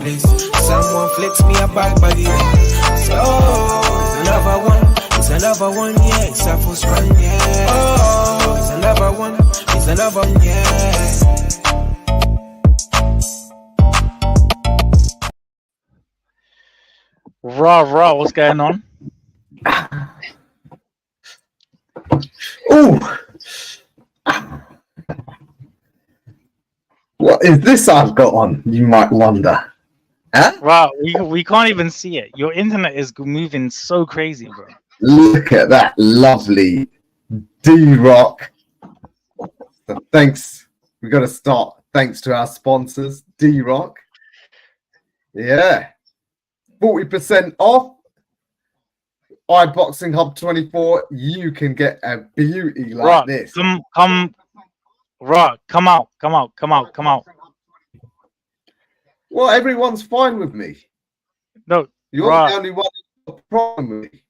place. Someone flicks me a back body. Say, oh, it's another one. It's another one, yeah. It's a full strong, yeah. Oh, it's another one. It's another one, yeah. Raw, what's going on? Oh, what is this I've got on? You might wonder. Huh? Raw, we can't even see it. Your internet is moving so crazy, bro. Look at that lovely D-Rock. So thanks. We got to start. Thanks to our sponsors, D-Rock. Yeah. 40% off. iBoxingHub 24. You can get a beauty like Raw, this. come out. Well, everyone's fine with me. No, You're Raw. the only one who's got a problem with me.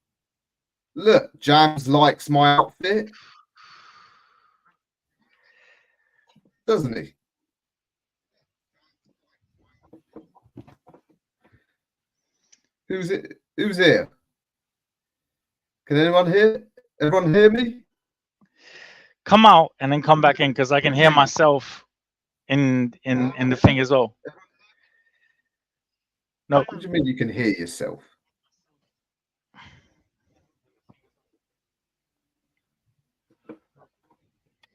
Look, Jams likes my outfit. Doesn't he? Who's it? Who's here? Can everyone hear me? Come out and then come back in because I can hear myself in the thing as well. No. What do you mean you can hear yourself?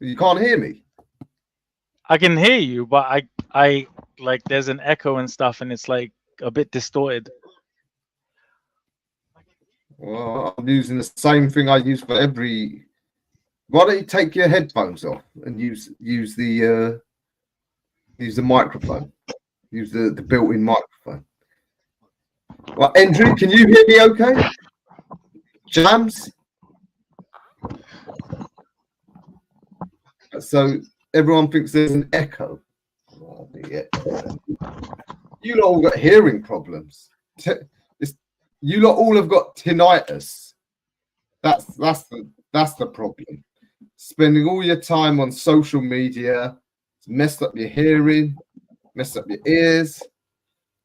You can't hear me? I can hear you, but I like there's an echo and stuff and it's like a bit distorted. Well, I'm using the same thing I use for every. Why don't you take your headphones off and use the microphone? Use the built-in microphone. Well, Andrew, can you hear me okay? Jams? So everyone thinks there's an echo. Oh, you lot all got hearing problems. You lot all have got tinnitus. That's the problem. Spending all your time on social media, it's messed up your hearing, messed up your ears.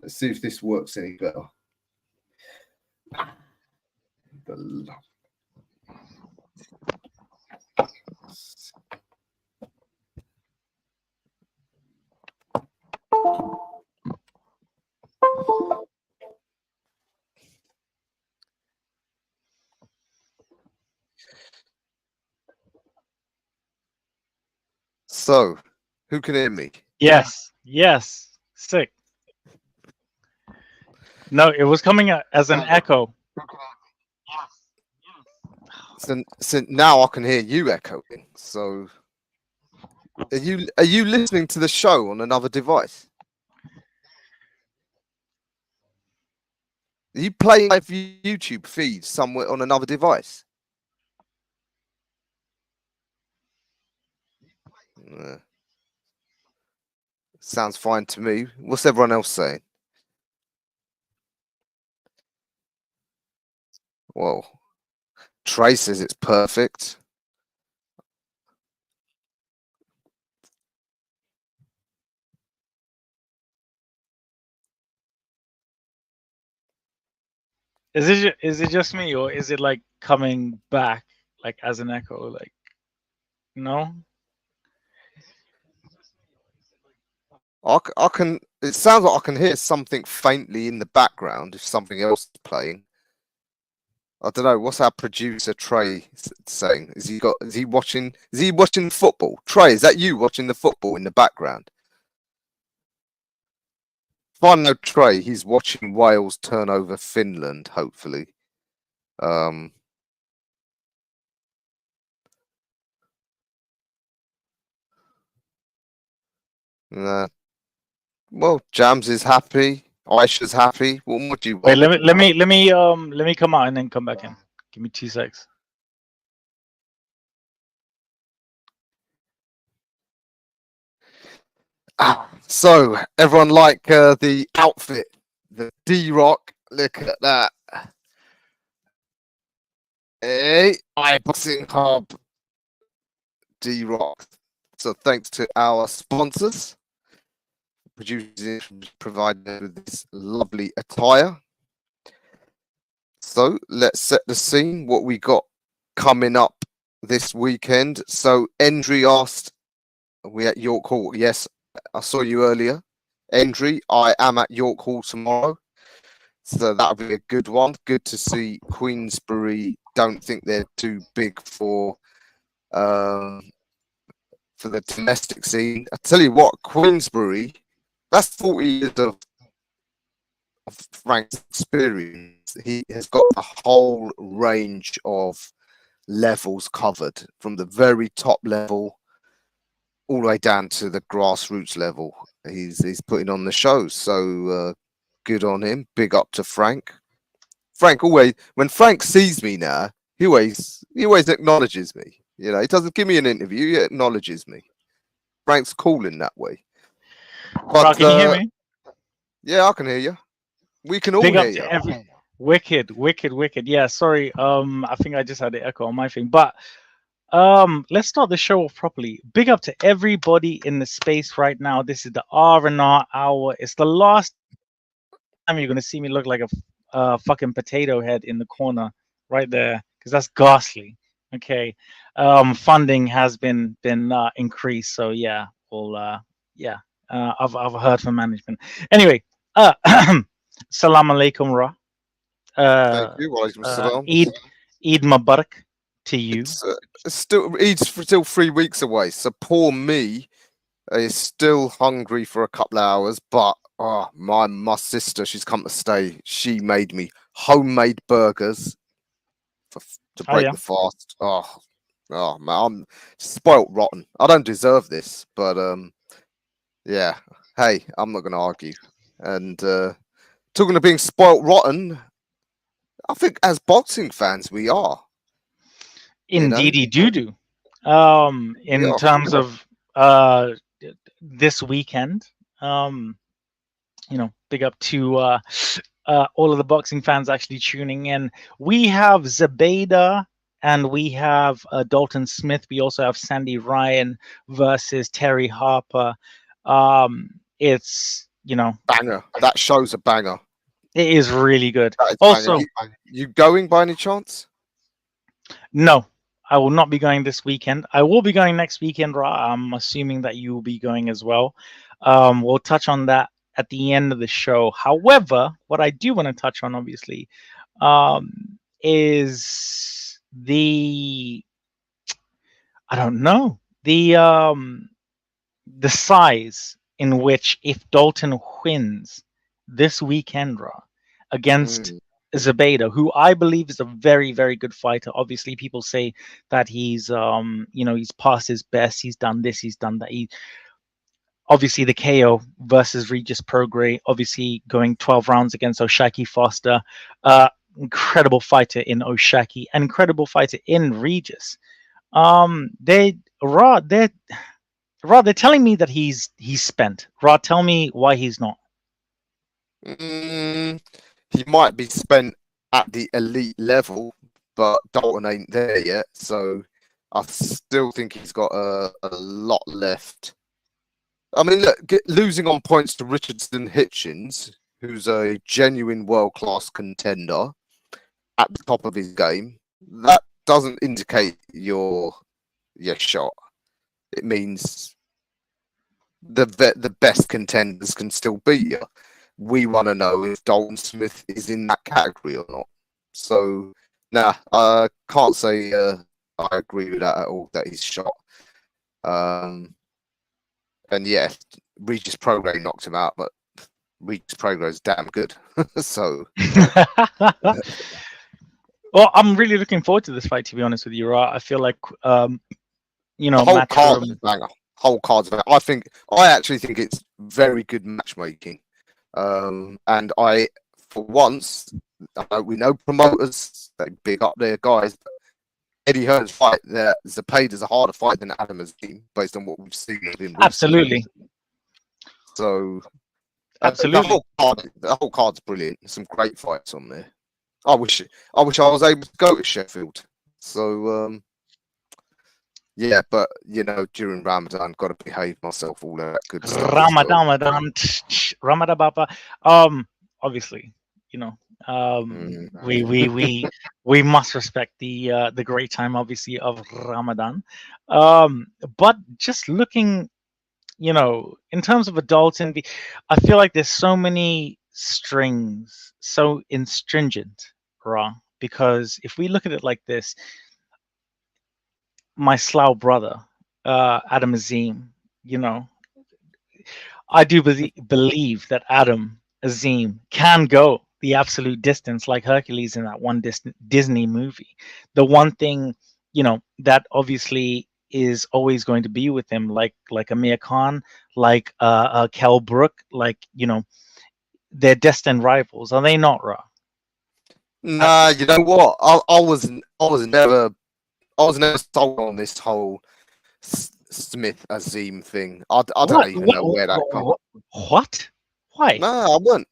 Let's see if this works any better. So, who can hear me? Yes. Sick. No, it was coming as an echo. So now I can hear you echoing. So, are you listening to the show on another device? Are you playing live YouTube feed somewhere on another device? Sounds fine to me. What's everyone else saying? Well, Trey says it's perfect. Is it just me or is it like coming back like as an echo? Like no? I can. It sounds like I can hear something faintly in the background if something else is playing. I don't know. What's our producer Trey saying? Is he watching football? Trey, is that you watching the football in the background? If I know Trey, he's watching Wales turn over Finland. Hopefully. Well, Jams is happy. Aisha's happy. What more do you want? Wait, let me come out and then come back in. Give me 2 secs. So everyone like the outfit, the D-Rock. Look at that. Hey, iBoxingHub D-Rock. So thanks to our sponsors. producers provided with this lovely attire. So let's set the scene. What we got coming up this weekend. So Endry asked, "Are we at York Hall?" Yes, I saw you earlier. Endry, I am at York Hall tomorrow. So that'll be a good one. Good to see Queensbury. Don't think they're too big for the domestic scene. I tell you what, Queensbury, that's 40 years of Frank's experience. He has got a whole range of levels covered, from the very top level all the way down to the grassroots level. He's putting on the show. So good on him. Big up to Frank. Frank always, when Frank sees me now, he always acknowledges me. You know, he doesn't give me an interview, he acknowledges me. Frank's cool in that way. But, can you hear me? Yeah, I can hear you. We can all Big hear up you. to wicked. Yeah, sorry. I think I just had the echo on my thing. But let's start the show off properly. Big up to everybody in the space right now. This is the R&R hour. It's the last time you're gonna see me look like a fucking potato head in the corner right there, because that's ghastly. Okay. Funding has been increased, so yeah, well, yeah, I've heard from management. Anyway, salam alaikum ra. Thank you. Walaikum salam. Eid Mubarak to you. It's still 3 weeks away, so poor me is still hungry for a couple of hours. But my sister, she's come to stay. She made me homemade burgers to break the fast. Oh man, I'm spoilt rotten. I don't deserve this, but yeah. Hey, I'm not going to argue. And talking of being spoilt rotten, I think as boxing fans we are. Indeedy do. In terms of this weekend, big up to all of the boxing fans actually tuning in. We have Zepeda and we have Dalton Smith. We also have Sandy Ryan versus Terri Harper. It's banger. That show's a banger. It is really good. Also, you going by any chance? No, I will not be going this weekend. I will be going next weekend, Ra. I'm assuming that you will be going as well. We'll touch on that at the end of the show. However, what I do want to touch on, obviously, is the size in which, if Dalton wins this weekend, Ra, against Zepeda, who I believe is a very, very good fighter. Obviously, people say that he's he's past his best. He's done this, he's done that. Obviously the KO versus Regis Prograis, obviously going 12 rounds against Oshaki Foster. Incredible fighter in Oshaki, an incredible fighter in Regis. They're telling me that he's spent. Ra, tell me why he's not. He might be spent at the elite level, but Dalton ain't there yet. So I still think he's got a lot left. I mean, look, losing on points to Richardson Hitchens, who's a genuine world-class contender at the top of his game, that doesn't indicate your shot. It means the best contenders can still beat you. We want to know if Dalton Smith is in that category or not. So, I can't say I agree with that at all, that he's shot. And yeah, Regis Prograis knocked him out, but Regis Prograis is damn good. So, well, I'm really looking forward to this fight, to be honest with you, Ra. I feel like the whole card is a banger. Whole card's a banger. I actually think it's very good matchmaking. And for once, we know promoters, they big up their guys. But Eddie Hearn's fight there, Zepeda's a harder fight than Adam Azim, based on what we've seen of him. Absolutely. So, absolutely, the whole card's brilliant. Some great fights on there. I wish I was able to go to Sheffield. So, Yeah, but you know, during Ramadan, got to behave myself, all that good stuff. Ramadan, Ramadan, Baba. Obviously, you know, we must respect the great time, obviously, of Ramadan. But just looking, you know, in terms of Dalton, I feel like there's so many strings, so astringent, raw. Because if we look at it like this, my Slough brother, Adam Azim, you know, I do believe that Adam Azim can go the absolute distance like Hercules in that one Disney movie. The one thing, you know, that obviously is always going to be with him, like Amir Khan, like Kell Brook, like, you know, they're destined rivals, are they not, Ra? Nah, you know what? I was never sold on this whole Smith Azim thing. I don't even know where that comes. What? Why? No, I wouldn't.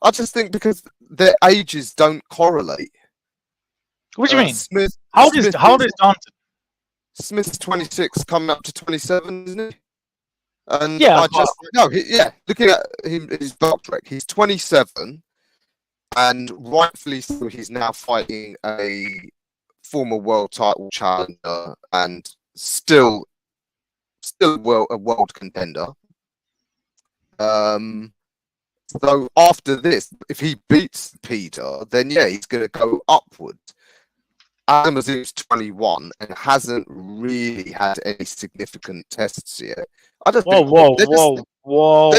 I just think because their ages don't correlate. What do you mean? Smith, how old is Dalton? Smith's 26, coming up to 27, isn't he? And yeah, looking at him, his belt track, he's 27, and rightfully so, he's now fighting a former world title challenger and still a world contender. So after this, if he beats Peter, then yeah, he's going to go upward. Adam Azim's 21 and hasn't really had any significant tests yet. I just whoa.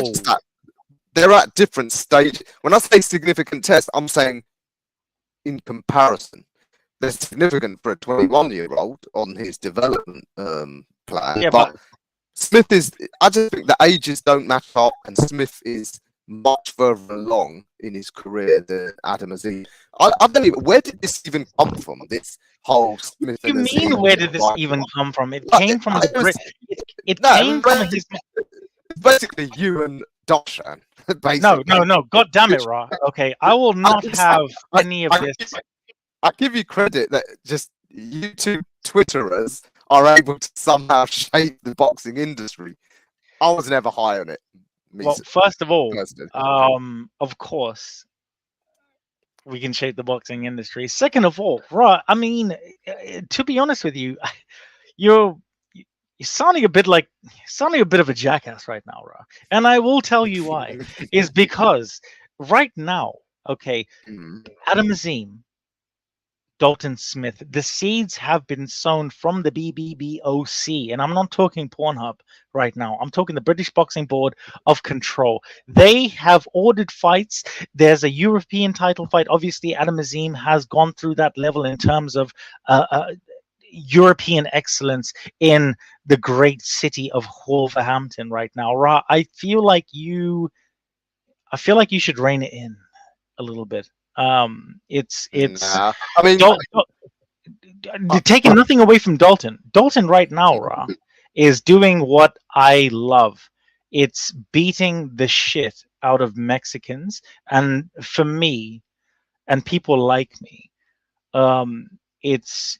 They're at different stages. When I say significant tests, I'm saying in comparison. They're significant for a 21-year-old on his development plan. Yeah, but Smith is, I just think the ages don't match up, and Smith is much further along in his career than Adam Azim. I don't even, where did this even come from? This whole Smith. What do you mean, where did this even come from? It came from the It came from his. Basically, you and Darshan. No. God damn it, Ra. Okay, I will not have any of this. I give you credit that just you two Twitterers are able to somehow shape the boxing industry. I was never high on it. Well, first of all, of course, we can shape the boxing industry. Second of all, Ra, I mean, to be honest with you, you're sounding a bit of a jackass right now, Ra. And I will tell you why. Is because right now, okay, Adam Azim, Dalton Smith, the seeds have been sown from the BBBOC, and I'm not talking Pornhub right now. I'm talking the British Boxing Board of Control. They have ordered fights. There's a European title fight. Obviously, Adam Azim has gone through that level in terms of European excellence in the great city of Wolverhampton right now. Ra, I feel like you should rein it in a little bit. It's I mean, taking nothing away from Dalton. Dalton right now, Ra, is doing what I love. It's beating the shit out of Mexicans, and for me and people like me, it's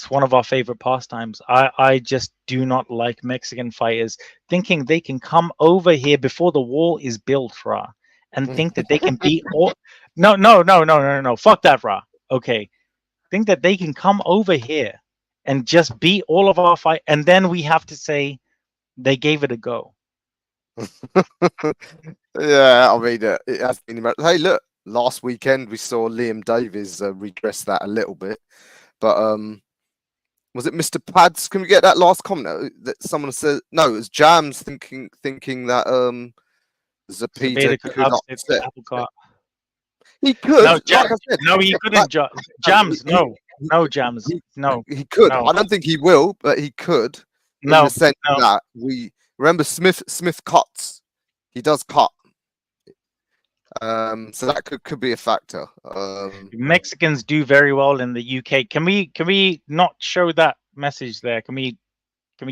one of our favorite pastimes. I just do not like Mexican fighters thinking they can come over here before the wall is built, Ra, and think that they can beat all. No. Fuck that, Ra. Okay. Think that they can come over here and just beat all of our fight, and then we have to say they gave it a go. Yeah, I mean, it has been. Hey, look, last weekend we saw Liam Davies regress that a little bit, but was it Mr. Pads? Can we get that last comment that someone said? No, it was Jams thinking that Zepeda could upset. He could. No, like I said, no, he couldn't. Jams, no, Jams, no. He could. No. I don't think he will, but he could. In the sense that we remember Smith cuts. He does cut. So that could be a factor. Mexicans do very well in the UK. Can we not show that message there? Can we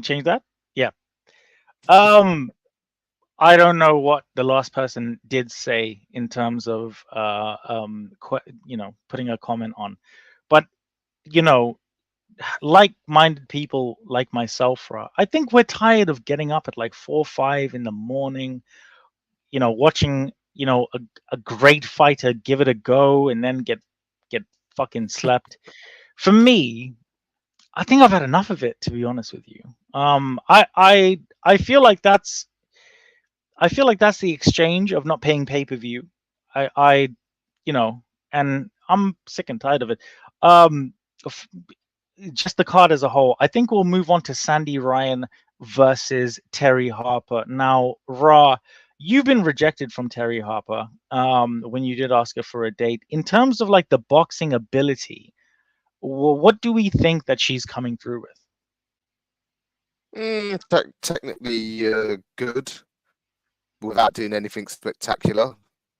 change that? Yeah. I don't know what the last person did say in terms of putting a comment on, but like-minded people like myself, I think we're tired of getting up at like 4 or 5 in the morning, watching, a great fighter give it a go and then get fucking slept. For me, I think I've had enough of it, to be honest with you. I feel like that's the exchange of not paying pay-per-view. I and I'm sick and tired of it. Just the card as a whole. I think we'll move on to Sandy Ryan versus Terri Harper. Now, Ra, you've been rejected from Terri Harper when you did ask her for a date. In terms of like the boxing ability, what do we think that she's coming through with? Technically good, without doing anything spectacular.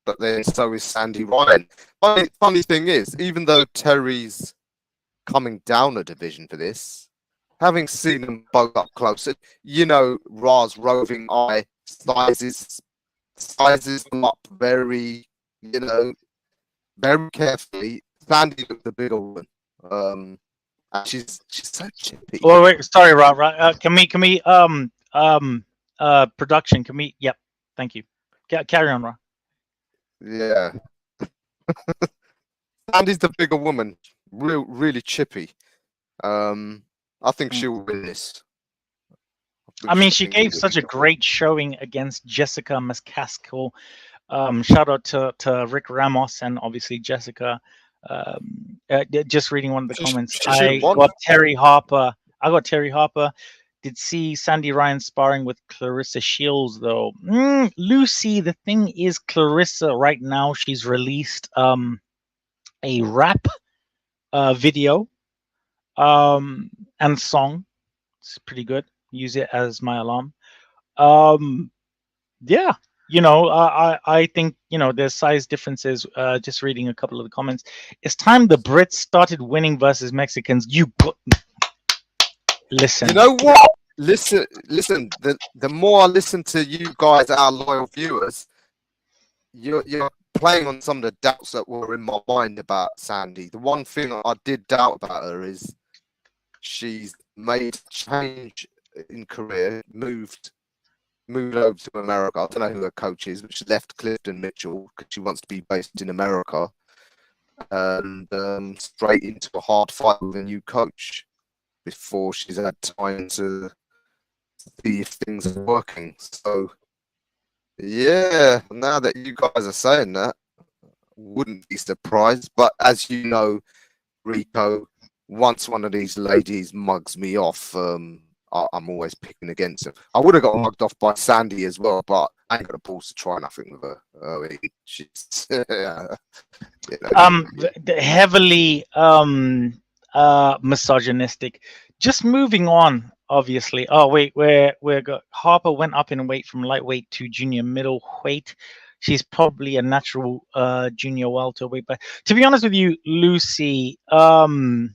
But then so is Sandy Ryan. Funny thing is, even though Terry's coming down a division for this, having seen them both up close, Ra's roving eye sizes them up very, very carefully. Sandy looked the bigger woman. And she's so chippy. Oh wait, sorry, Ra. Can we production? Can we? Yep. Thank you. Carry on, Ra. Yeah. Sandy's the bigger woman. Really chippy. I think she'll win this. I mean, she gave such a great showing against Jessica McCaskill. Shout out to Rick Ramos and obviously Jessica. Just reading one of the comments. I got Terri Harper. Did see Sandy Ryan sparring with Clarissa Shields though. Lucy, the thing is, Clarissa right now, she's released a rap video and song. It's pretty good. Use it as my alarm. Yeah, I think there's size differences. Just reading a couple of the comments. It's time the Brits started winning versus Mexicans. Listen. You know what? Listen. The more I listen to you guys, our loyal viewers, you're playing on some of the doubts that were in my mind about Sandy. The one thing I did doubt about her is she's made a change in career, moved over to America. I don't know who her coach is, but she left Clifton Mitchell because she wants to be based in America, and straight into a hard fight with a new coach before she's had time to see if things are working. So, yeah, now that you guys are saying that, wouldn't be surprised. But as you know, Ricco, once one of these ladies mugs me off, I'm always picking against her. I would have got mugged off by Sandy as well, but I ain't got a balls to try nothing with her. She's heavily misogynistic. Just moving on, obviously. Oh wait, Harper went up in weight from lightweight to junior middleweight. She's probably a natural junior welterweight. But to be honest with you, Lucy, the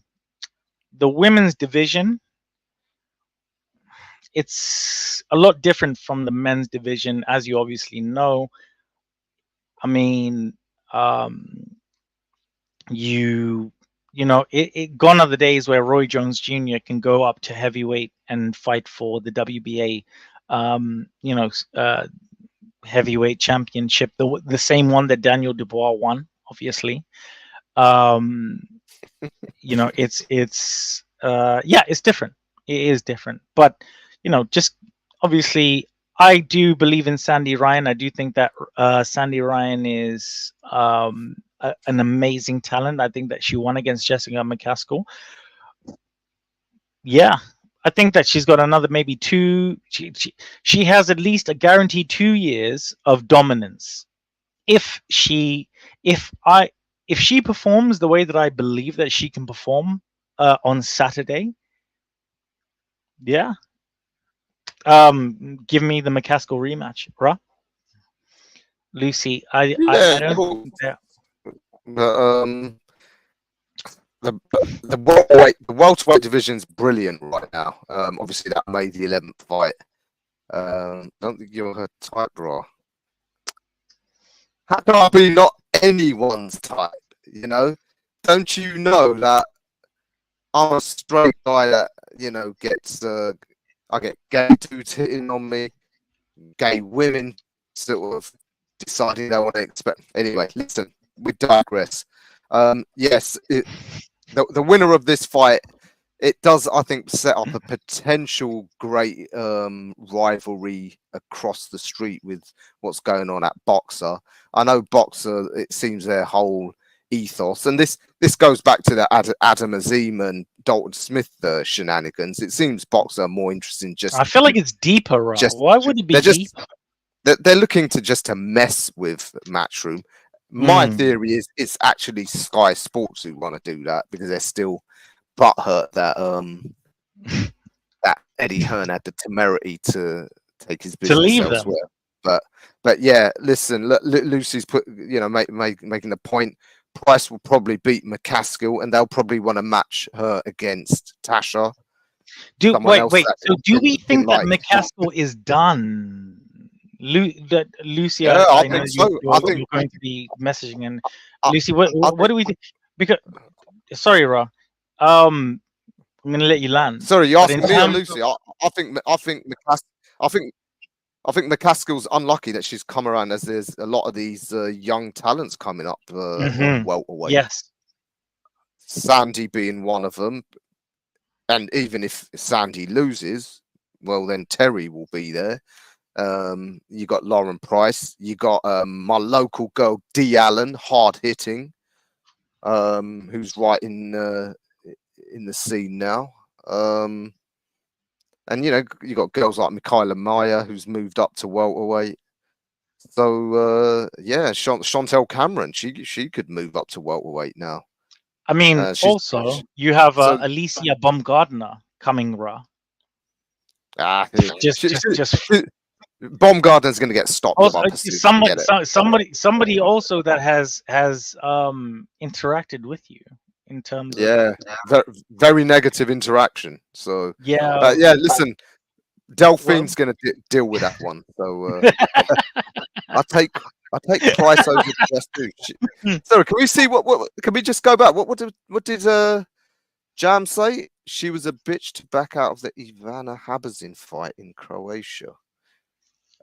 women's division, it's a lot different from the men's division, as you obviously know. I mean, gone are the days where Roy Jones Jr. can go up to heavyweight and fight for the WBA, heavyweight championship, the same one that Daniel Dubois won, obviously. It's different. It is different, but just obviously, I do believe in Sandy Ryan. I do think that Sandy Ryan is an amazing talent. I think that she won against Jessica McCaskill. Yeah, I think that she's got another maybe 2. She has at least a guaranteed 2 years of dominance. If she performs the way that I believe that she can perform on Saturday, yeah. Give me the McCaskill rematch, right? Lucy, I don't cool. think that. The welterweight division's brilliant right now. Obviously that made the 11th fight. Don't think you're her type, bro. How can I be not anyone's type? Don't you know that I'm a straight guy that, you know, gets I get gay dudes hitting on me, gay women sort of deciding they want to expect. Anyway, listen, we digress. Yes, the winner of this fight, it does, I think, set up a potential great rivalry across the street with what's going on at Boxer. I know Boxer, it seems their whole ethos, and this goes back to the Adam Azim and Dalton Smith shenanigans. It seems Boxer are more interesting. Just I feel like it's deeper, Rob. Why would it be deeper? They're looking to mess with Matchroom. My theory is it's actually Sky Sports who want to do that because they're still butthurt that that Eddie Hearn had the temerity to take his business elsewhere. But yeah, listen, Lucy's making the point. Price will probably beat McCaskill, and they'll probably want to match her against Tasha. Wait. So do we think that McCaskill is done? Lucy, yeah, I know think so. you're going to be messaging, and Lucy, what do we think? Because sorry, Ra, I'm going to let you land. Sorry, you asked me or Lucy. I think McCaskill's unlucky that she's come around, as there's a lot of these young talents coming up on welterweight. Yes, Sandy being one of them, and even if Sandy loses, well, then Terry will be there. You got Lauren Price. You got my local girl Dee Allen, hard hitting, who's right in the scene now. And you know, you got girls like Michaela Meyer, who's moved up to welterweight. So yeah, Chantel Cameron, she could move up to welterweight now. I mean, also you have Alicia Baumgardner coming, Ra. Just Baumgardner's going to get stopped. Also, somebody also that has interacted with you in terms of very negative interaction. So yeah, listen, Delphine's going to deal with that one. So I take Price over the best two. Sorry, can we see what? Can we just go back? What did Jam say? She was a bitch to back out of the Ivana Habazin fight in Croatia.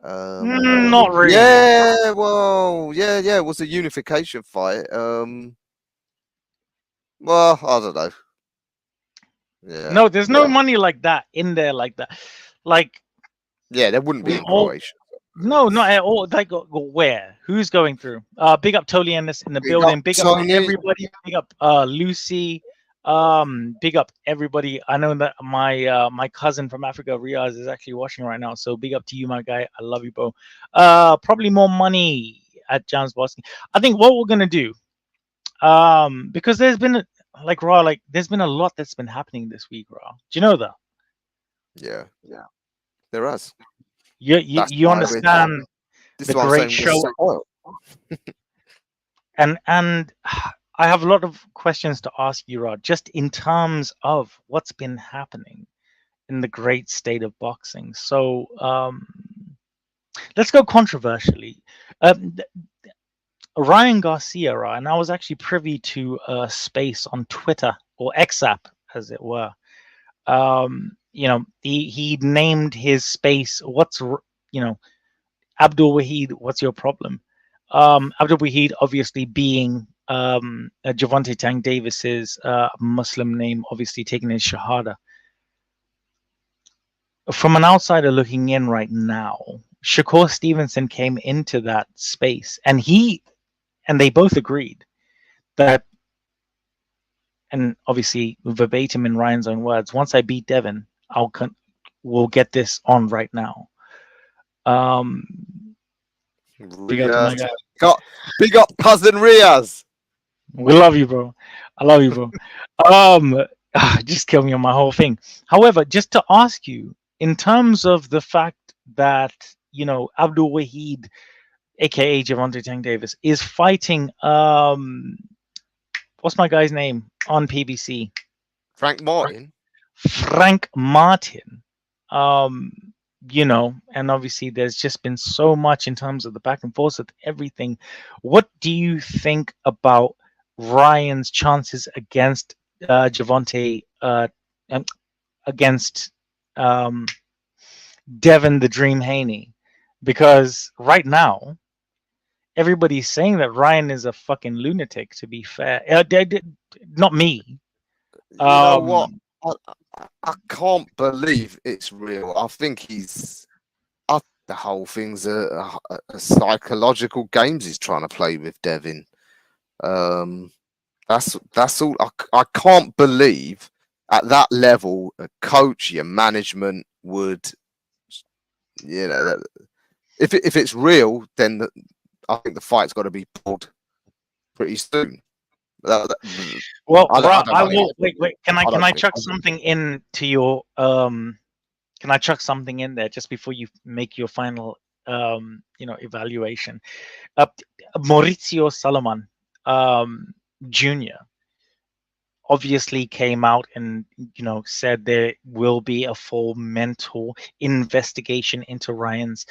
Not really. Yeah, well, yeah, it was a unification fight. Well, I don't know. Yeah. No, there's no money like that in there, like that. Like, yeah, there wouldn't be in Croatia. No, not at all. Like, where? Who's going through? Big up Tolianis in the building. Big up everybody. Big up Lucy. Big up everybody. I know that my cousin from Africa, Riaz, is actually watching right now. So big up to you, my guy. I love you, bro. Probably more money at Jam's Boxing. I think what we're gonna do, because there's been there's been a lot that's been happening this week, Raw. Do you know that? Yeah, there has. You understand the great show, and I have a lot of questions to ask you, Rod, just in terms of what's been happening in the great state of boxing. So let's go controversially. Ryan Garcia, right, and I was actually privy to a space on Twitter, or XApp, as it were. You know, he named his space, Abdul Wahid, what's your problem? Abdul Wahid obviously being Javante Tank Davis's Muslim name, obviously taking his Shahada. From an outsider looking in right now, Shakur Stevenson came into that space, and they both agreed that, and obviously verbatim in Ryan's own words, once I beat Devin, we'll get this on right now. Big up cousin Riaz. We love you, bro. I love you, bro. Just kill me on my whole thing. However, just to ask you, in terms of the fact that, you know, Abdul Wahid, aka Javante Tank Davis, is fighting what's my guy's name on PBC? Frank Martin. You know, and obviously there's just been so much in terms of the back and forth with everything. What do you think about Ryan's chances against Javante um, against Devin the Dream Haney, because right now everybody's saying that Ryan is a fucking lunatic. To be fair, not me. You know what? I can't believe it's real. I think the whole thing's a psychological games he's trying to play with Devin. That's all. I can't believe at that level a coach, your management would, if it's real, then I think the fight's got to be pulled pretty soon. Well, I will wait. Can I chuck something into your Can I chuck something in there just before you make your final evaluation? Maurizio Salomon Jr. obviously came out and said there will be a full mental investigation into Ryan's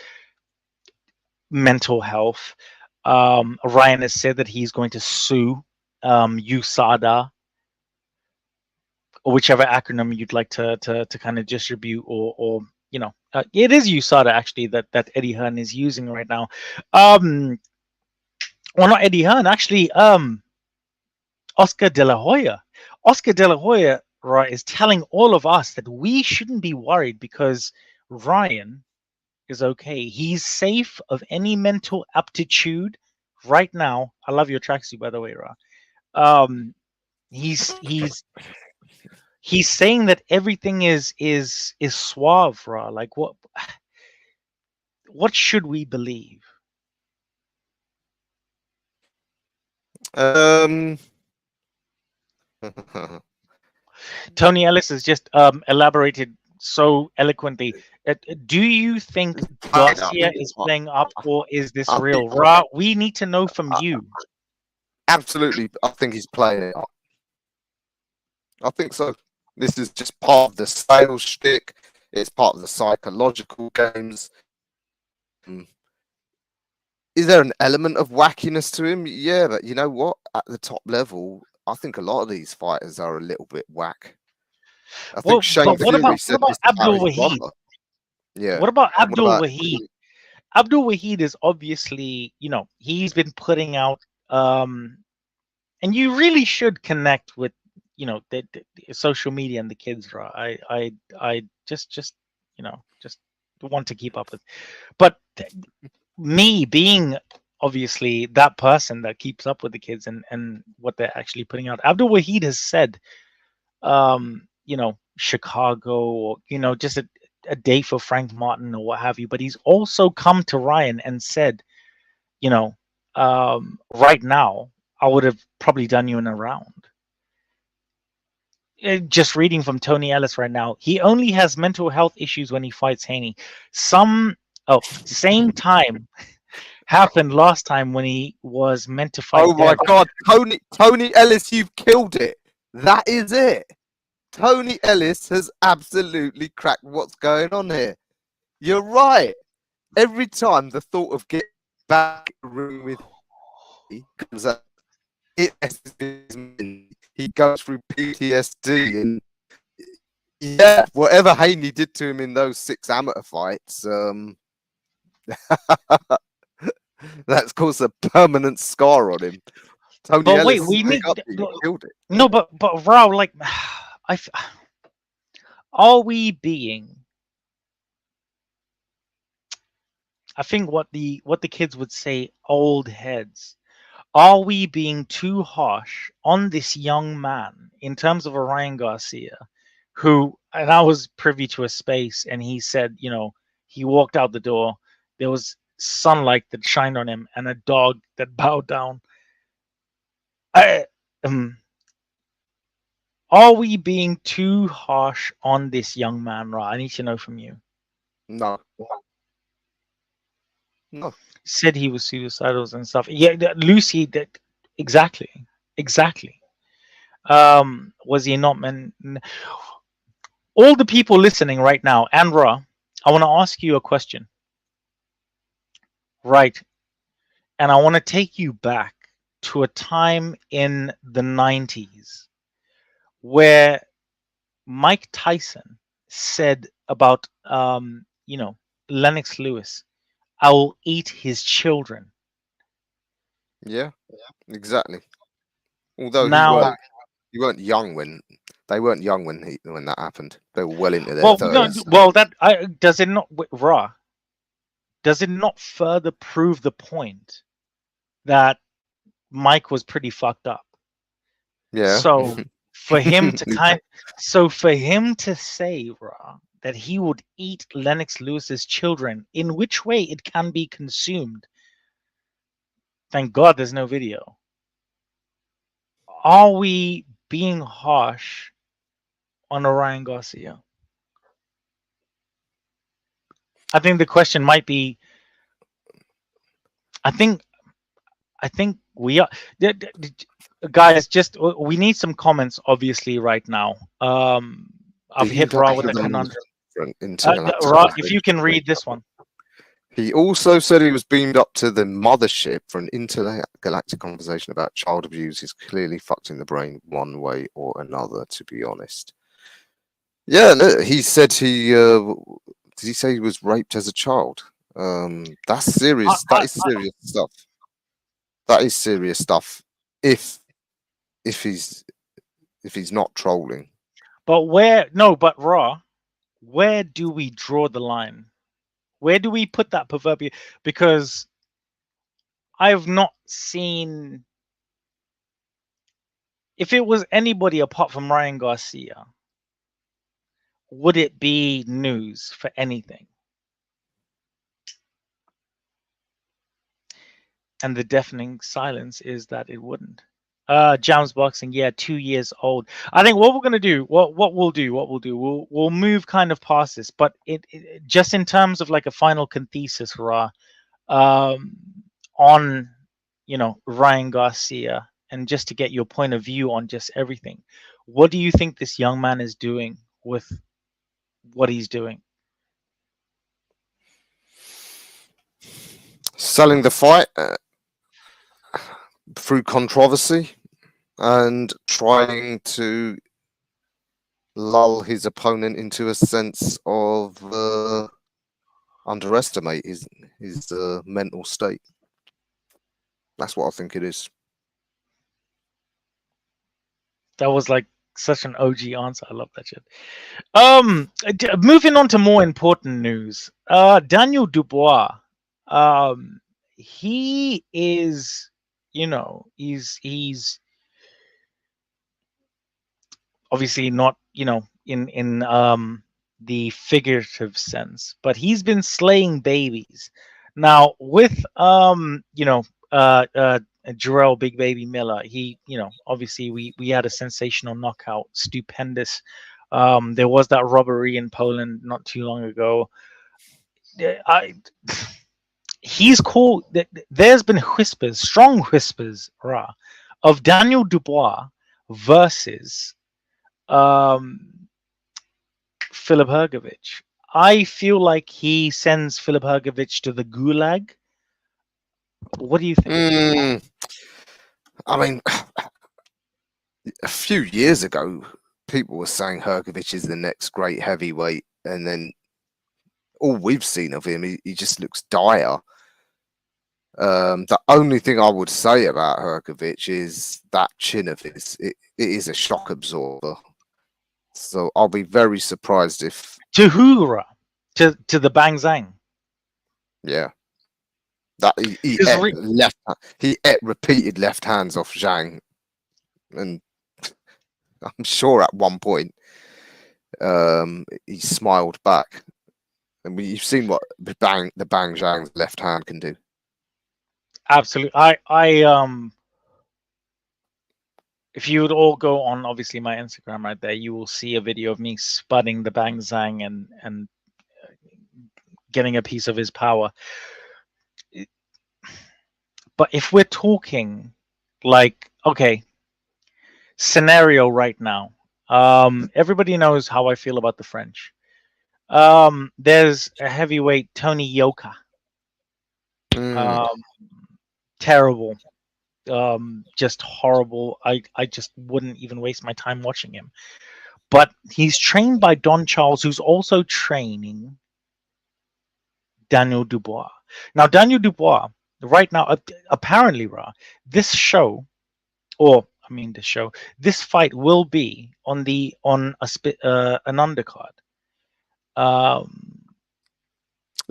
mental health. Ryan has said that he's going to sue USADA, or whichever acronym you'd like to kind of distribute, or it is USADA actually that Eddie Hearn is using right now. Well, not Eddie Hearn, actually. Oscar De La Hoya. Oscar De La Hoya, right, is telling all of us that we shouldn't be worried because Ryan is okay. He's safe of any mental aptitude right now. I love your tracksuit, by the way, Ra. He's saying that everything is suave, Ra. Like what should we believe? Tony Ellis has just elaborated so eloquently. Do you think Garcia is playing up, or is this real? Ra, we need to know from you. Absolutely, I think he's playing it up. I think so. This is just part of the sales shtick. It's part of the psychological games. Is there an element of wackiness to him? Yeah, but you know what? At the top level, I think a lot of these fighters are a little bit whack. I think Shane Fury said this about Abdul Wahid. Yeah. What about Abdul Wahid? Abdul Wahid is obviously, he's been putting out, and you really should connect with, the social media and the kids, right? I just want to keep up with, but me being obviously that person that keeps up with the kids and what they're actually putting out. Abdul Wahid has said, Chicago, or, just a day for Frank Martin or what have you. But he's also come to Ryan and said, right now, I would have probably done you in a round. Just reading from Tony Ellis right now, he only has mental health issues when he fights Haney. Same time happened last time when he was meant to fight. Oh my God, Tony Ellis, you've killed it. That is it. Tony Ellis has absolutely cracked what's going on here. You're right. Every time the thought of getting back in the room with me comes up, he goes through PTSD, and yeah, whatever Haney did to him in those 6 amateur fights, that's caused a permanent scar on him. Tony but Ellis, wait, killed it. No, but Rao, like, are we being? I think what the kids would say, old heads. Are we being too harsh on this young man in terms of Ryan Garcia, who, and I was privy to a space, and he said, he walked out the door, there was sunlight that shined on him and a dog that bowed down. Are we being too harsh on this young man, Ra? I need to know from you. No. Said he was suicidal and stuff. Yeah, Lucy, exactly. Was he not meant? All the people listening right now, and Ra, I want to ask you a question. Right. And I want to take you back to a time in the 90s where Mike Tyson said about Lennox Lewis, I will eat his children. Yeah, exactly. Although Now, he weren't young when they weren't young when that happened. They were well into their well, no, 30s. well, does it not, Raw? Does it not further prove the point that Mike was pretty fucked up? Yeah. So for him to say, Raw, that he would eat Lennox Lewis's children, in which way it can be consumed. Thank God there's no video. Are we being harsh on Ryan Garcia? I think the question might be. I think we are, guys. Just we need some comments, obviously, right now. I've hit Raw with a conundrum. Raw, if you can read this one. He also said he was beamed up to the mothership for an intergalactic conversation about child abuse. He's clearly fucked in the brain one way or another, to be honest. Yeah, no, he said did he say he was raped as a child? That's serious. That is serious stuff. That is serious stuff. If he's not trolling. But Raw, where do we draw the line? Where do we put that proverbial? Because I've not seen. If it was anybody apart from Ryan Garcia, would it be news for anything? And the deafening silence is that it wouldn't. Jams Boxing, yeah, 2 years old. I think what we're gonna do, what we'll do, we'll move kind of past this, but it just in terms of like a final conthesis, Ra, on Ryan Garcia, and just to get your point of view on just everything. What do you think this young man is doing with what he's doing? Selling the fight through controversy and trying to lull his opponent into a sense of underestimate his mental state. That's what I think it is. That was like such an OG answer. I love that shit. Moving on to more important news. Daniel Dubois. He is, he's obviously not, in the figurative sense, but he's been slaying babies. Now with Jarrell Big Baby Miller, he, obviously we had a sensational knockout, stupendous. There was that robbery in Poland not too long ago. He's called. There's been whispers, strong whispers, of Daniel Dubois versus Filip Hrgović. I feel like he sends Filip Hrgović to the gulag. What do you think? I mean, a few years ago, people were saying Hrgović is the next great heavyweight, and then all we've seen of him, he just looks dire. The only thing I would say about Hrgović is that chin of his. It is a shock absorber. So I'll be very surprised if to who, to the Bang Zhang. Yeah, that he ate repeated left hands off Zhang, and I'm sure at one point he smiled back. And you've seen what the Bang Zhang's left hand can do. Absolutely. I if you would all go on obviously my Instagram right there, you will see a video of me sputting the Bang Zhang and getting a piece of his power. But if we're talking like, okay, scenario right now, everybody knows how I feel about the French. There's a heavyweight, Tony Yoka. Terrible. Just horrible. I just wouldn't even waste my time watching him. but he's trained by Don Charles, who's also training Daniel Dubois. Now, Daniel Dubois, right now, apparently, this show, or I mean, this fight will be on an undercard.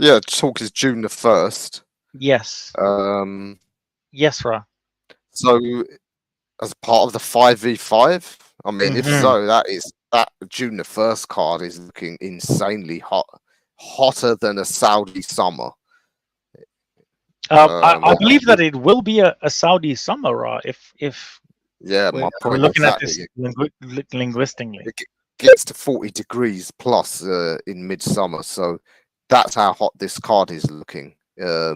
Yeah, talk is June the 1st. Yes. Yes, Ra. So, as part of the 5v5, I mean, if so, that June the 1st card is looking insanely hot, hotter than a Saudi summer. I believe that it will be a Saudi summer, Ra. If yeah, my we're point looking at exactly. this linguistically. It gets to 40 degrees plus in midsummer, so that's how hot this card is looking. Yeah,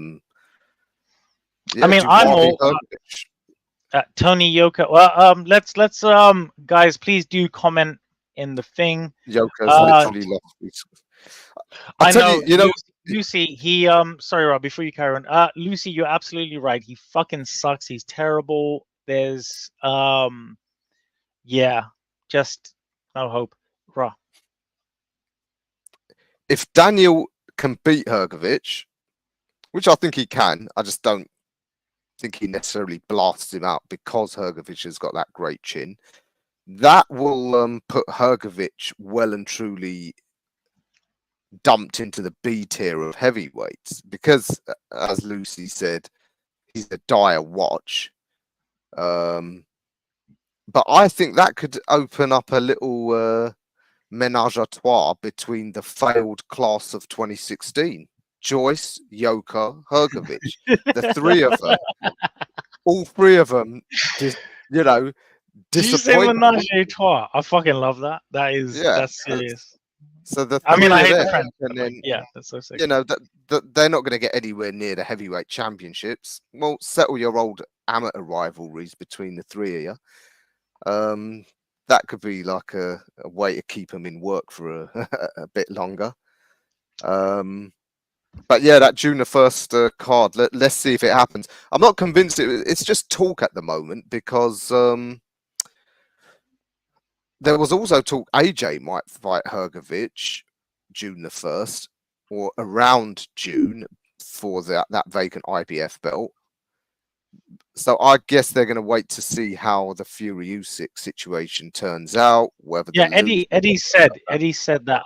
I mean, I'm all Tony Yoka. Well, let's guys, please do comment in the thing. Yoka's literally lost. I know, you know, Lucy. He sorry, Rob. Before you carry on, Lucy, you're absolutely right. He fucking sucks. He's terrible. There's yeah, just no hope, Raw. If Daniel can beat Hrgović, which I think he can, I just don't think he necessarily blasts him out because Hrgović has got that great chin. That will put Hrgović well and truly dumped into the B tier of heavyweights because, as Lucy said, he's a dire watch. But I think that could open up a little menage a trois between the failed class of 2016. Joyce, Yoka, Hrgović, the three of them, all three of them, you know, disappointed. Menage a trois. I fucking love that. That's serious. So I mean, I hate the French, and then that's so sick. You know that they're not going to get anywhere near the heavyweight championships. Well, settle your old amateur rivalries between the three of you. That could be like a way to keep them in work for a bit longer. But yeah, that June the 1st card. Let's see if it happens. I'm not convinced it's just talk at the moment because there was also talk AJ might fight Hrgović June the 1st or around June for that vacant IBF belt. So I guess they're going to wait to see how the Fury Usyk situation turns out. Whether Eddie said that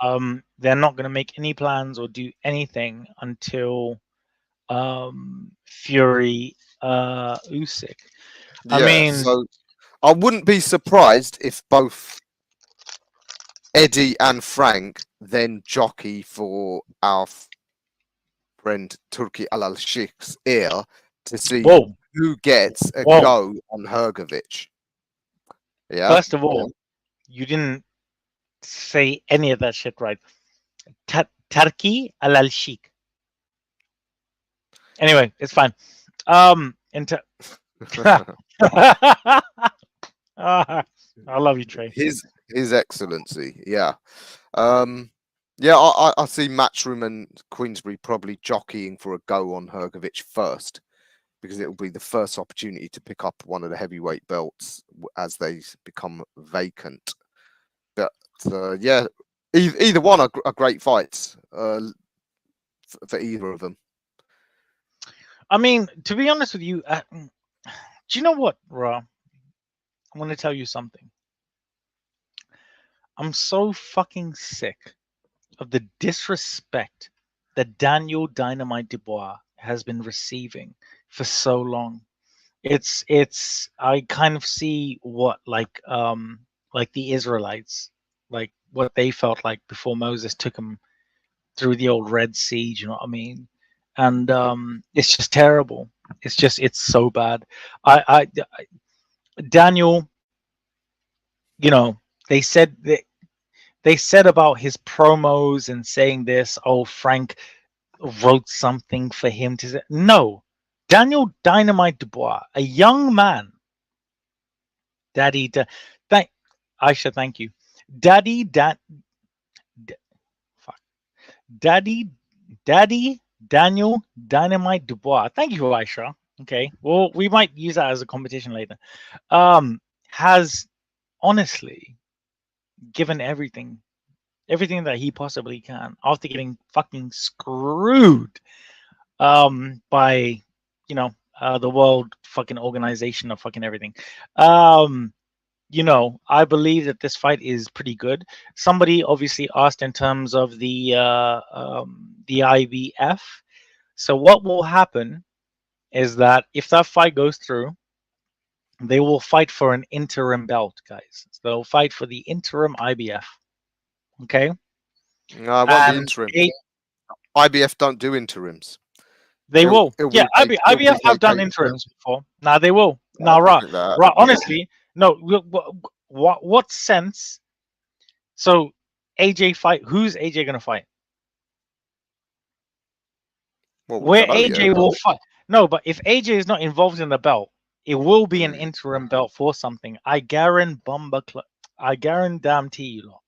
they're not going to make any plans or do anything until Fury Usyk. I mean, so I wouldn't be surprised if both Eddie and Frank then jockey for our friend Turki Al-Sheikh's ear to see who gets a go on Hrgović. Yeah. First of all, you didn't say any of that shit right. Turki Al-Sheikh. Anyway, it's fine. I love you, Trey. His Excellency, yeah. I see Matchroom and Queensbury probably jockeying for a go on Hrgović first because it will be the first opportunity to pick up one of the heavyweight belts as they become vacant. But either one are great fights for either of them. I mean, to be honest with you, do you know what, Ra? I'm going to tell you something. I'm so fucking sick of the disrespect that Daniel Dynamite Dubois has been receiving for so long. I kind of see what like the Israelites, like what they felt like before Moses took them through the old Red Sea, you know what I mean? And it's just terrible. It's so bad. I Daniel, you know, they said about his promos and saying this, Frank wrote something for him to say. No, Daniel Dynamite Dubois, a young man. Daddy, Aisha, thank you. Daddy Daniel Dynamite Dubois. Thank you, Aisha. Okay, well, we might use that as a competition later. Has honestly given everything that he possibly can after getting fucking screwed by the world fucking organization of fucking everything. I believe that this fight is pretty good. Somebody obviously asked in terms of the IBF. So what will happen is that if that fight goes through, they will fight for an interim belt, guys. So they'll fight for the interim IBF. Okay. No, I won't be interim. IBF don't do interims. They will. Yeah, IBF have done interims before. Now they will. Now, right. Honestly, no. What sense? So, AJ fight. Who's AJ gonna fight? Where AJ will fight. No, but if AJ is not involved in the belt, it will be an interim belt for something. I guarantee you lot.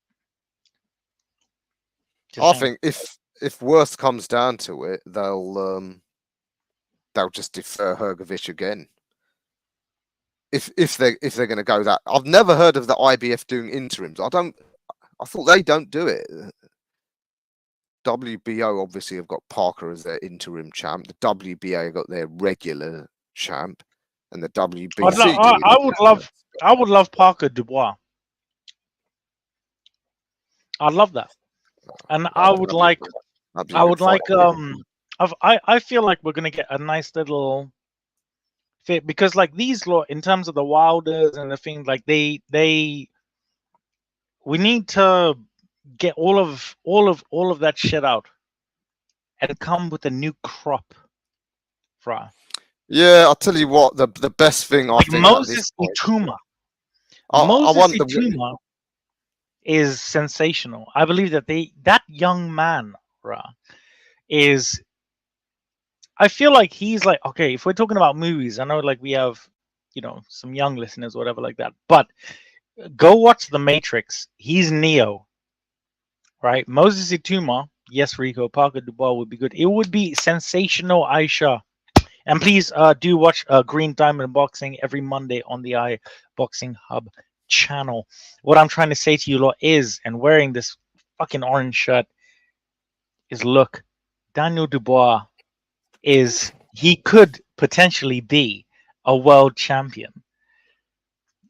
I think if worse comes down to it, they'll just defer Hrgovic again. If they're going to go that, I've never heard of the IBF doing interims. I thought they don't do it. WBO obviously have got Parker as their interim champ. The WBA got their regular champ, and the WBC. I would love Parker Dubois. I'd love that, and I feel like we're gonna get a nice little fit because, like, these lot in terms of the Wilders and the things, like we need to get all of that shit out and come with a new crop, Fra. Yeah, I'll tell you what. The best thing I think Moses Ituma. Moses Ituma is sensational. I believe that young man, Ra, is. I feel like he's like, okay, if we're talking about movies, I know like we have, some young listeners, or whatever like that, but go watch The Matrix. He's Neo, right? Moses Ituma, yes, Ricco, Parker Dubois would be good. It would be sensational, Aisha. And please do watch Green Diamond Boxing every Monday on the iBoxingHub channel. What I'm trying to say to you lot is, and wearing this fucking orange shirt, is look, Daniel Dubois he could potentially be a world champion.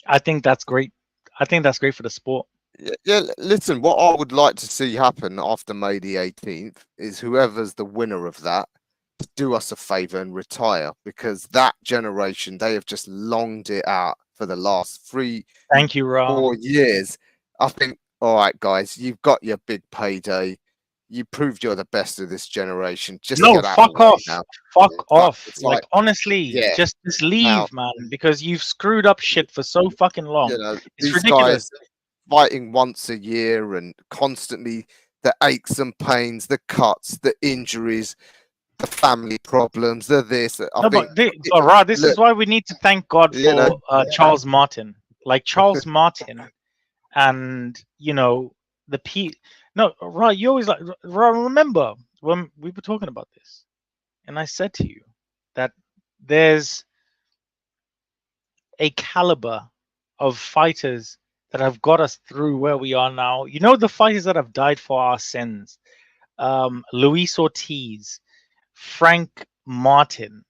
I think that's great. I think that's great for the sport. Yeah, listen, what I would like to see happen after May the 18th is whoever's the winner of that, do us a favor and retire, because that generation, they have just longed it out for the last 4 years. I think, all right, guys, you've got your big payday. You proved you're the best of this generation. Just no, get out fuck off. now. Fuck off. It's like honestly, yeah, just leave, man, because you've screwed up shit for so fucking long. It's ridiculous. Guys fighting once a year and constantly the aches and pains, the cuts, the injuries, the family problems, the this. This is why we need to thank God for Charles Martin. Like Charles Martin and, No, right. You always like. Remember when we were talking about this, and I said to you that there's a caliber of fighters that have got us through where we are now. The fighters that have died for our sins: Luis Ortiz, Frank Martin.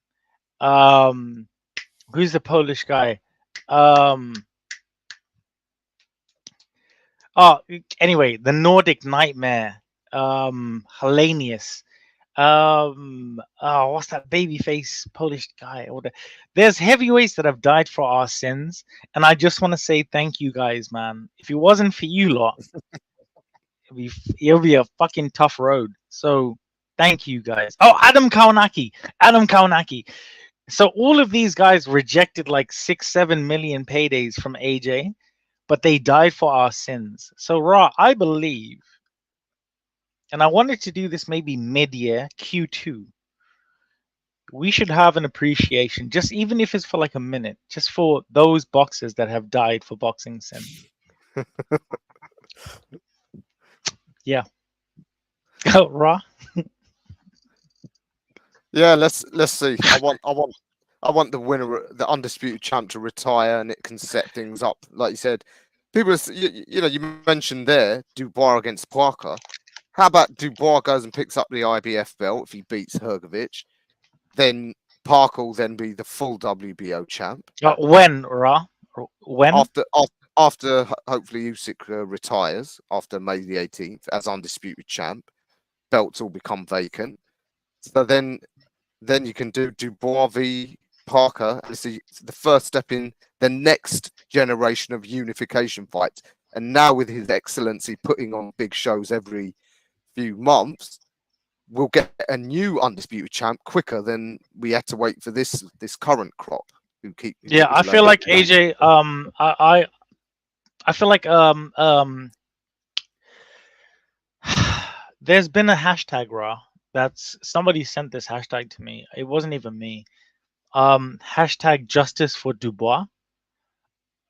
Who's the Polish guy? Anyway, the Nordic Nightmare, Hellenius, what's that babyface Polish guy? There's heavyweights that have died for our sins, and I just want to say thank you guys, man. If it wasn't for you lot, it'll be a fucking tough road. So thank you guys. Oh, Adam Kaunaki. So all of these guys rejected like 6-7 million paydays from AJ. But they died for our sins. So, Ra, I believe, and I wanted to do this maybe mid-year, Q2, we should have an appreciation, just even if it's for like a minute, just for those boxers that have died for boxing sins. Yeah. Ra? Yeah, let's see. I want the winner, the undisputed champ, to retire, and it can set things up. Like you said, people, you know, you mentioned there Dubois against Parker. How about Dubois goes and picks up the IBF belt if he beats Hrgovic? Then Parker will then be the full WBO champ. When, Ra? When? After hopefully Usyk retires after May the 18th as undisputed champ, belts will become vacant. So then you can do Dubois v Parker, and it's the first step in the next generation of unification fights. And now with His Excellency putting on big shows every few months, we'll get a new undisputed champ quicker than we had to wait for this current crop. I feel like AJ. I feel like there's been a hashtag, Raw. That's somebody sent this hashtag to me. It wasn't even me. Hashtag justice for Dubois.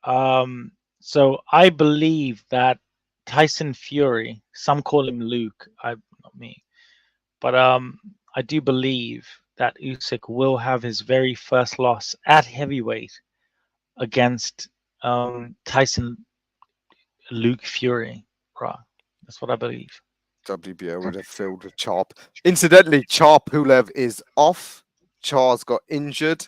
So I believe that Tyson Fury, some call him Luke, not me, but I do believe that Usyk will have his very first loss at heavyweight against Tyson Luke Fury. Right. That's what I believe. WBO would have filled with Charp. Incidentally, Charpulev is off. Char's got injured.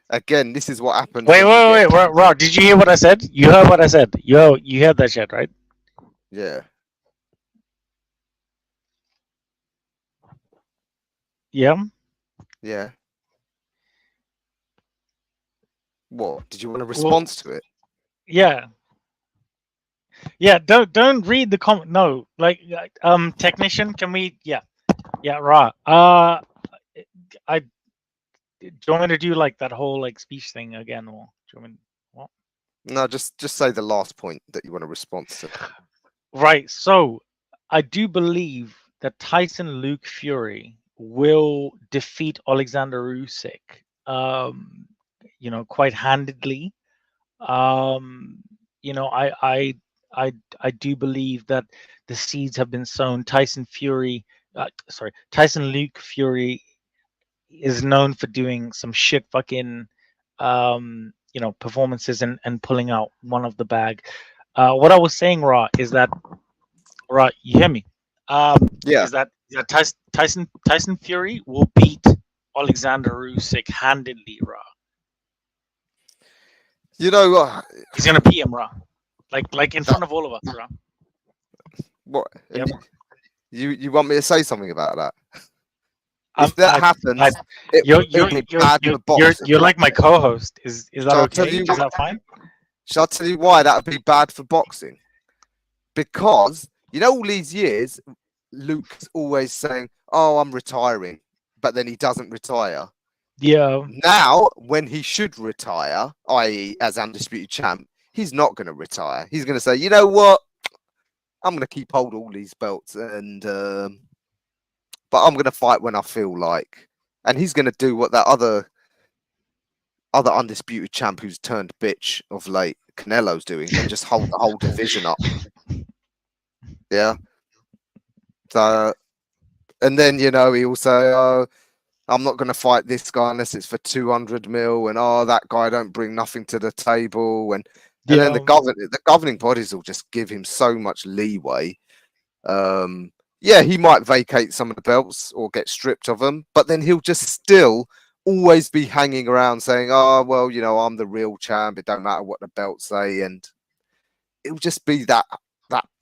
Again, this is what happens. Wait, Rob, did you hear what I said? You heard what I said. You heard that shit, right? Yeah. Yeah. Yeah. What? Did you want a response to it? Yeah. Yeah, don't read the comment. No, like technician, can we? Yeah, right. Do you want me to do like that whole like speech thing again, or do you want me? What? No, just say the last point that you want a response to. Right. So I do believe that Tyson Luke Fury will defeat Alexander Usyk, quite handedly. I do believe that the seeds have been sown. Tyson Luke Fury is known for doing some shit fucking performances and pulling out one of the bag. What I was saying, Ra, is that you hear me? Yeah. Is that Tyson Fury will beat Alexander Usyk handedly, Ra. You know, he's gonna beat him, Ra. Like in front of all of us, Ra. What? Yep. You want me to say something about that? If that happens, you're like my co-host. Is that okay? Is that fine? Shall I tell you why that would be bad for boxing? Because all these years, Luke's always saying, "Oh, I'm retiring," but then he doesn't retire. Yeah. Now, when he should retire, i.e., as undisputed champ, he's not going to retire. He's going to say, "You know what? I'm going to keep hold of all these belts, and but I'm going to fight when I feel like." And he's going to do what that other undisputed champ who's turned bitch of late, Canelo's doing, and just hold the whole division up. Yeah. So, and then he'll say, "Oh, I'm not going to fight this guy unless it's for 200 mil," and that guy don't bring nothing to the table, and then the governing bodies will just give him so much leeway. He might vacate some of the belts or get stripped of them, but then he'll just still always be hanging around saying, "Oh, well, I'm the real champ. It don't matter what the belts say," and it'll just be that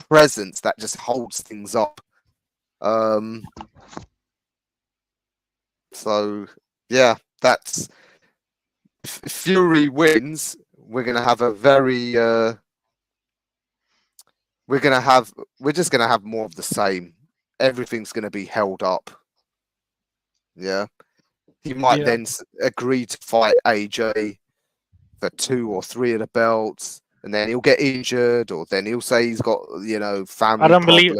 presence that just holds things up. So yeah, that's if Fury wins, we're gonna have a very we're just gonna have more of the same. Everything's gonna be held up. Yeah. He might then agree to fight AJ for 2 or 3 of the belts, and then he'll get injured, or then he'll say he's got family. I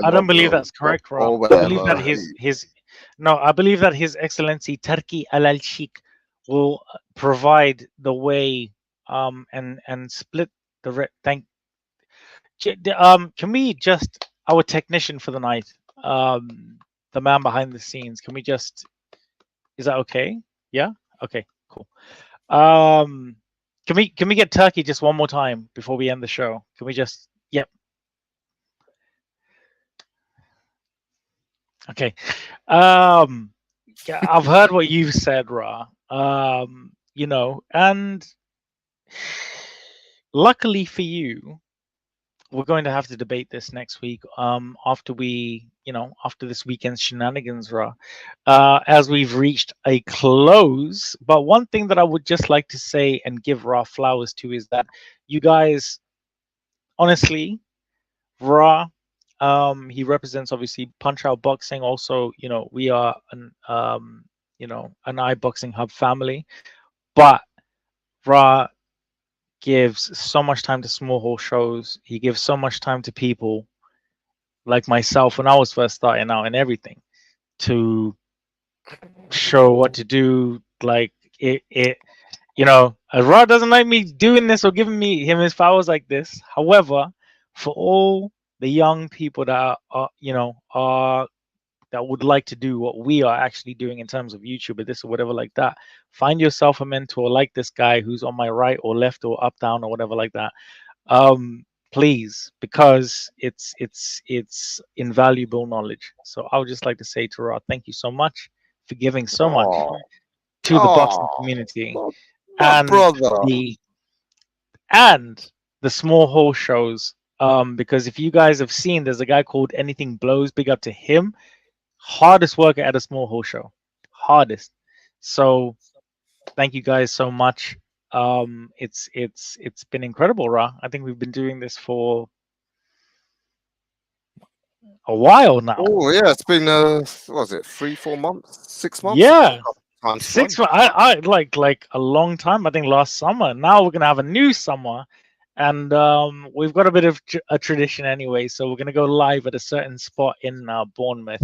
don't believe that's correct, Rob. I believe that I believe that His Excellency Turki Al-Sheikh will provide the way and split the can we just, our technician for the night, the man behind the scenes, can we just, is that okay? Yeah. Okay. Cool. Can we get Turkey just one more time before we end the show? Can we just Yep. Okay. Yeah, I've heard what you've said, Ra. You know, and luckily for you, we're going to have to debate this next week. After we, you know, after this weekend's shenanigans, Ra, as we've reached a close. But one thing that I would just like to say and give Ra flowers to is that you guys, honestly, Ra, he represents obviously Punchout Boxing. Also, you know, we are an you know, an iBoxingHub family, but Ra gives so much time to small hall shows. He gives so much time to people like myself when I was first starting out and everything to show what to do. Like it you know, Ra doesn't like me doing this or giving me him his flowers like this. However, for all the young people that are you know, are that would like to do what we are actually doing in terms of YouTube or this or whatever like that, find yourself a mentor like this guy who's on my right or left or up, down or whatever like that. Please, because it's invaluable knowledge. So I would just like to say to Ra, thank you so much for giving so much Oh, to the boxing oh, community my and brother. the small hall shows. Because if you guys have seen, there's a guy called Anything Blows. Big up to him. Hardest worker at a small hall show. Hardest. So thank you guys so much. It's been incredible, Ra. I think we've been doing this for a while now. Oh yeah, it's been what was it, 3-4 months, 6 months? Yeah. Time's 6 flown. months. I like a long time. I think last summer. Now we're gonna have a new summer, and we've got a bit of a tradition anyway. So we're gonna go live at a certain spot in Bournemouth.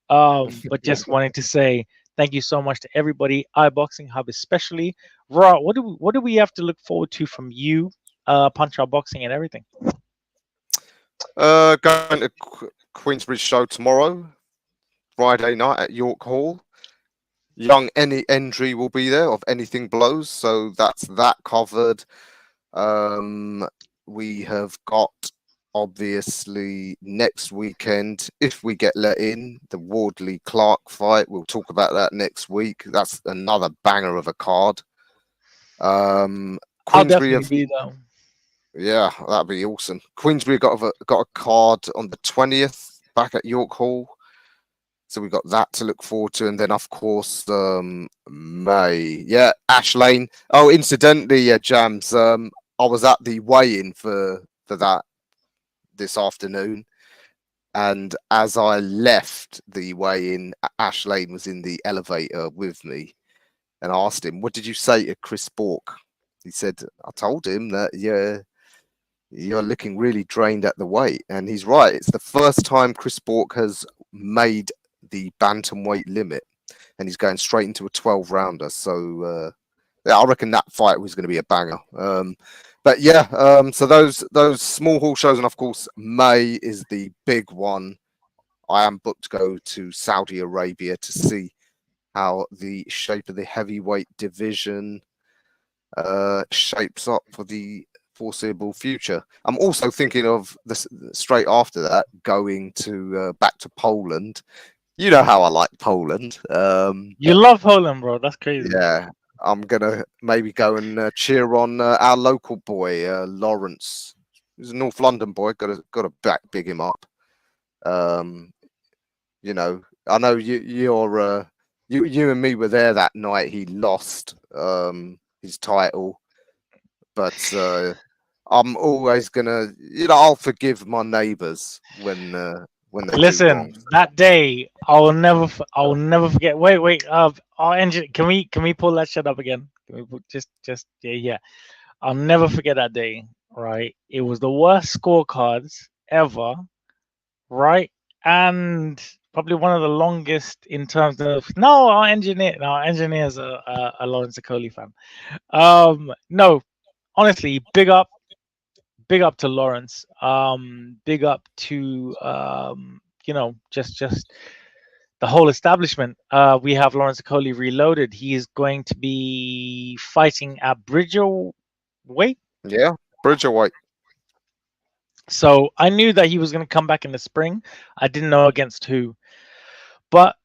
But just wanting to say thank you so much to everybody, iBoxingHub especially. Ra, what do we have to look forward to from you, Punchout Boxing and everything? Going to Queensbridge show tomorrow, Friday night at York Hall. Young any entry will be there of Anything Blows, so that's that covered. We have got obviously next weekend, if we get let in, the Wardley Clark fight. We'll talk about that next week. That's another banger of a card. I'll Queensbury definitely be there. yeah, that'd be awesome. Queensbury got a card on the 20th back at York Hall, so we got that to look forward to. And then of course May, yeah, Ash Lane. Oh, incidentally, yeah, Jams, I was at the weigh-in for that this afternoon, and as I left the weigh-in, Ash Lane was in the elevator with me, and I asked him, "What did you say to Chris Bork?" He said, "I told him that you're looking really drained at the weight," and he's right. It's the first time Chris Bork has made the bantamweight limit, and he's going straight into a 12-rounder. So yeah, I reckon that fight was going to be a banger. But yeah, so those small hall shows, and of course May is the big one. I am booked to go to Saudi Arabia to see how the shape of the heavyweight division shapes up for the foreseeable future. I'm also thinking of this straight after that, going to back to Poland. You know how I like Poland. You love Poland, bro. That's crazy. Yeah, I'm gonna maybe go and cheer on our local boy Lawrence. He's a North London boy. Got to big him up. You know, I know you and me were there that night. He lost his title, but I'm always gonna, I'll forgive my neighbours when they Listen, do wrong. that day I'll never forget. Wait. Our engine. Can we pull that shit up again? Can we just yeah. I'll never forget that day. Right, it was the worst scorecards ever. Right, and probably one of the longest in terms of our engineer's a Lawrence Akoli fan. No, honestly, big up to Lawrence. Big up to just the whole establishment. We have Lawrence Akoli Reloaded. He is going to be fighting at Bridgerweight. Yeah, Bridgerweight. So I knew that he was going to come back in the spring. I didn't know against who, but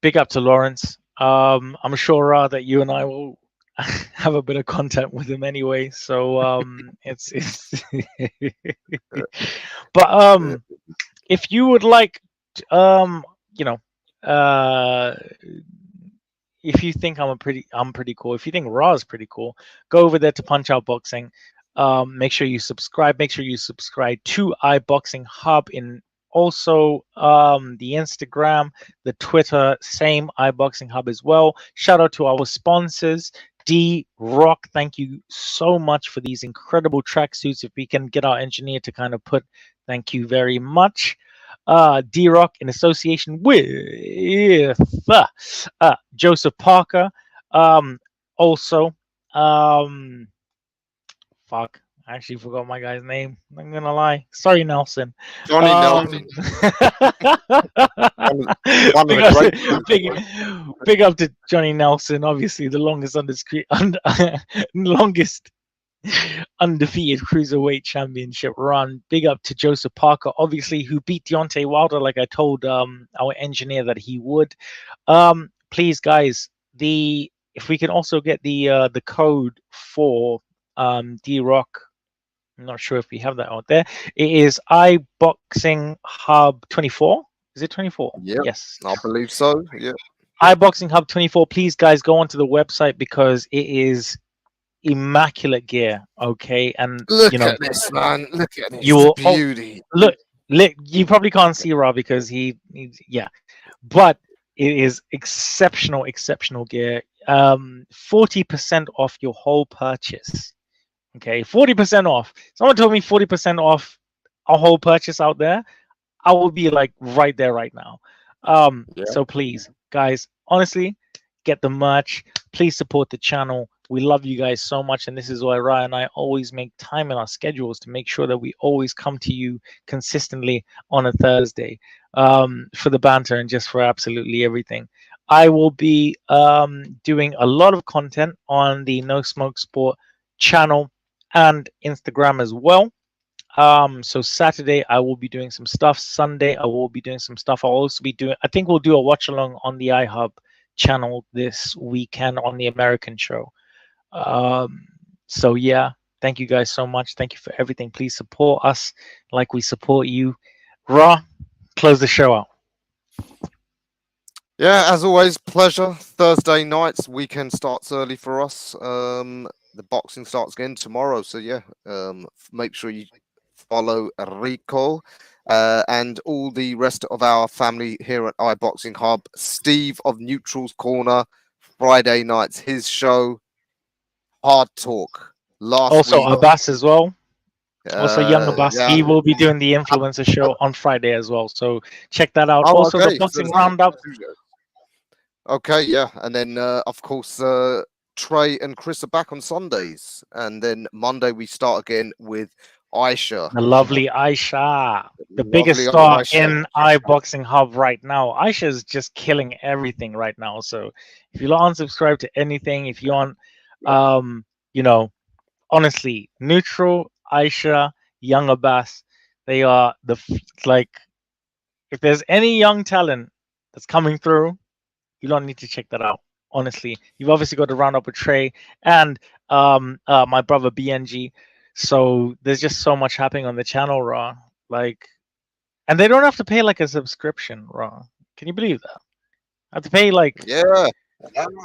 big up to Lawrence. I'm sure that you and I will have a bit of content with him anyway. So it's but if you would like, you know, if you think I'm pretty cool, if you think Raw is pretty cool, go over there to Punchout Boxing. Make sure you subscribe. Make sure you subscribe to iBoxingHub in also the Instagram, the Twitter, same iBoxingHub as well. Shout out to our sponsors, D-Rock. Thank you so much for these incredible tracksuits. If we can get our engineer to kind of put, thank you very much. D-Rock in association with Joseph Parker. Also, fuck, I actually forgot my guy's name. I'm gonna lie. Sorry, Nelson. Johnny Nelson. Big up to Johnny Nelson, obviously the longest longest undefeated cruiserweight championship run. Big up to Joseph Parker, obviously, who beat Deontay Wilder, like I told our engineer that he would. Please, guys, if we can also get the code for D-Rock. I'm not sure if we have that out there. It is iBoxingHub 24. Is it 24? Yeah. Yes. I believe so. Yeah. iBoxingHub 24. Please, guys, go onto the website because it is immaculate gear. Okay, and Look at this, man. Look at this. You will beauty. Look. You probably can't see Rob because he's but it is exceptional gear. 40% off your whole purchase. Okay, 40% off. Someone told me 40% off a whole purchase out there. I will be like right there right now. So please, guys, honestly, get the merch. Please support the channel. We love you guys so much, and this is why Ryan and I always make time in our schedules to make sure that we always come to you consistently on a Thursday for the banter and just for absolutely everything. I will be doing a lot of content on the No Smoke Sport channel and Instagram as well. So Saturday I will be doing some stuff. Sunday I will be doing some stuff. I'll also be doing, I think we'll do a watch along on the iHub channel this weekend on the American show. So yeah, thank you guys so much. Thank you for everything. Please support us like we support you. Raw, close the show out. Yeah, as always, pleasure. Thursday nights, weekend starts early for us. The boxing starts again tomorrow. So yeah, make sure you follow Ricco and all the rest of our family here at iBoxingHub. Steve of Neutral's Corner, Friday nights, his show, Hard Talk. Also week, Abbas as well. Also young Abbas. Yeah. He will be doing the influencer show on Friday as well. So check that out. Also the boxing roundup. Okay, yeah. And then of course Trey and Chris are back on Sundays. And then Monday we start again with Aisha. The lovely Aisha. The biggest star in iBoxingHub right now. Aisha is just killing everything right now. So if you aren't subscribed to anything, if you aren't you know, honestly, Neutral, Aisha, Young Abbas, they are like, if there's any young talent that's coming through, you don't need to check that out. Honestly, you've obviously got to round up with Trey and my brother BNG. So there's just so much happening on the channel, Raw. Like, and they don't have to pay like a subscription, Raw. Can you believe that? I have to pay like, yeah.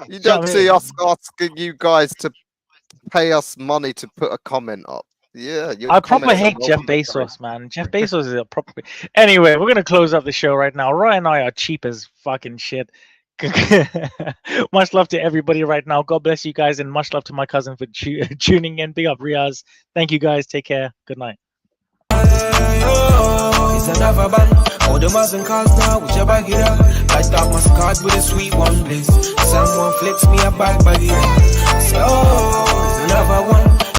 You don't see us asking you guys to pay us money to put a comment up. Yeah, I proper hate Jeff Bezos, man. Jeff Bezos is a proper. Anyway, we're gonna close up the show right now. Roy and I are cheap as fucking shit. Much love to everybody right now. God bless you guys, and much love to my cousin for tuning in. Big up, Riaz. Thank you guys. Take care. Good night. It's another band. All the Muslim cars now, whichever get up. I start my card with a sweet one, please. Someone flicks me a bag by the end. So, it's another one.